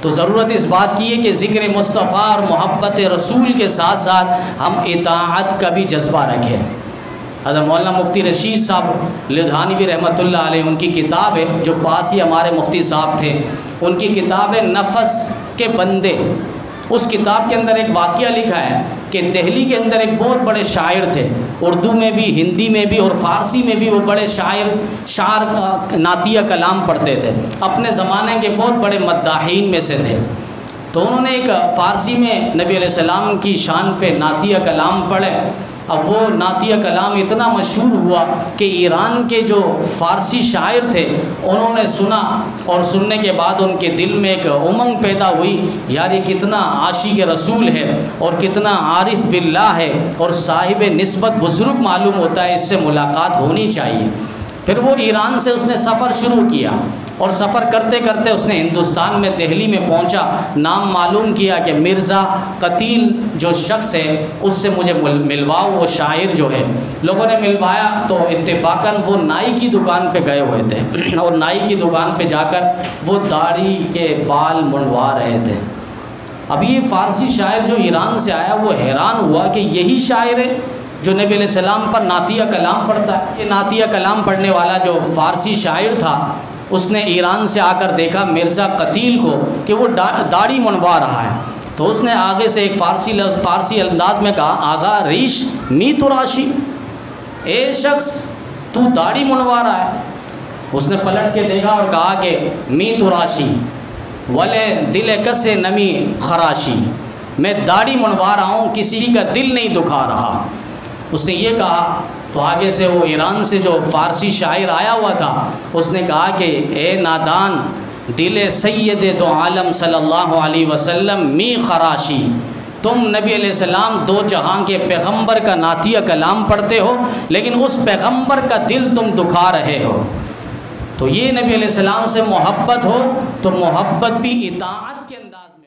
تو ضرورت اس بات کی ہے کہ ذکر مصطفیٰ اور محبت رسول کے ساتھ ساتھ ہم اطاعت کا بھی جذبہ رکھیں۔ حضرت مولانا مفتی رشید صاحب لدھیانوی رحمۃ اللہ علیہ، ان کی کتاب ہے، جو پاس ہی ہمارے مفتی صاحب تھے، ان کی کتاب ہے نفس کے بندے۔ اس کتاب کے اندر ایک واقعہ لکھا ہے کہ دہلی کے اندر ایک بہت بڑے شاعر تھے، اردو میں بھی، ہندی میں بھی اور فارسی میں بھی وہ بڑے شاعر نعتیہ کلام پڑھتے تھے، اپنے زمانے کے بہت بڑے مداحین میں سے تھے۔ تو انہوں نے ایک فارسی میں نبی علیہ السلام کی شان پہ نعتیہ کلام پڑھے۔ اب وہ نعتیہ کلام اتنا مشہور ہوا کہ ایران کے جو فارسی شاعر تھے انہوں نے سنا، اور سننے کے بعد ان کے دل میں ایک امنگ پیدا ہوئی، یار یہ کتنا عاشق رسول ہے اور کتنا عارف باللہ ہے اور صاحب نسبت بزرگ معلوم ہوتا ہے، اس سے ملاقات ہونی چاہیے۔ پھر وہ ایران سے اس نے سفر شروع کیا، اور سفر کرتے کرتے اس نے ہندوستان میں دہلی میں پہنچا، نام معلوم کیا کہ مرزا قتیل جو شخص ہے اس سے مجھے ملواؤ، وہ شاعر جو ہے۔ لوگوں نے ملوایا تو اتفاقاً وہ نائی کی دکان پہ گئے ہوئے تھے، اور نائی کی دکان پہ جا کر وہ داڑھی کے بال منڈوا رہے تھے۔ اب یہ فارسی شاعر جو ایران سے آیا وہ حیران ہوا کہ یہی شاعر ہے جو نبی علیہ السلام پر نعتیہ کلام پڑھتا ہے۔ یہ نعتیہ کلام پڑھنے والا جو فارسی شاعر تھا، اس نے ایران سے آ کر دیکھا مرزا قتیل کو کہ وہ داڑھی منڈوا رہا ہے، تو اس نے آگے سے ایک فارسی انداز میں کہا، آغا ریش می تراشی، اے شخص تو داڑھی منڈوا رہا ہے۔ اس نے پلٹ کے دیکھا اور کہا کہ می تراشی ولے دل کسے نمی خراشی، میں داڑھی منڈوا رہا ہوں، کسی کا دل نہیں دکھا رہا۔ اس نے یہ کہا تو آگے سے وہ ایران سے جو فارسی شاعر آیا ہوا تھا اس نے کہا کہ اے نادان دل سید دو عالم صلی اللہ علیہ وسلم می خراشی، تم نبی علیہ السلام دو جہاں کے پیغمبر کا نعتیہ کلام پڑھتے ہو لیکن اس پیغمبر کا دل تم دکھا رہے ہو۔ تو یہ نبی علیہ السلام سے محبت ہو تو محبت بھی اطاعت کے انداز میں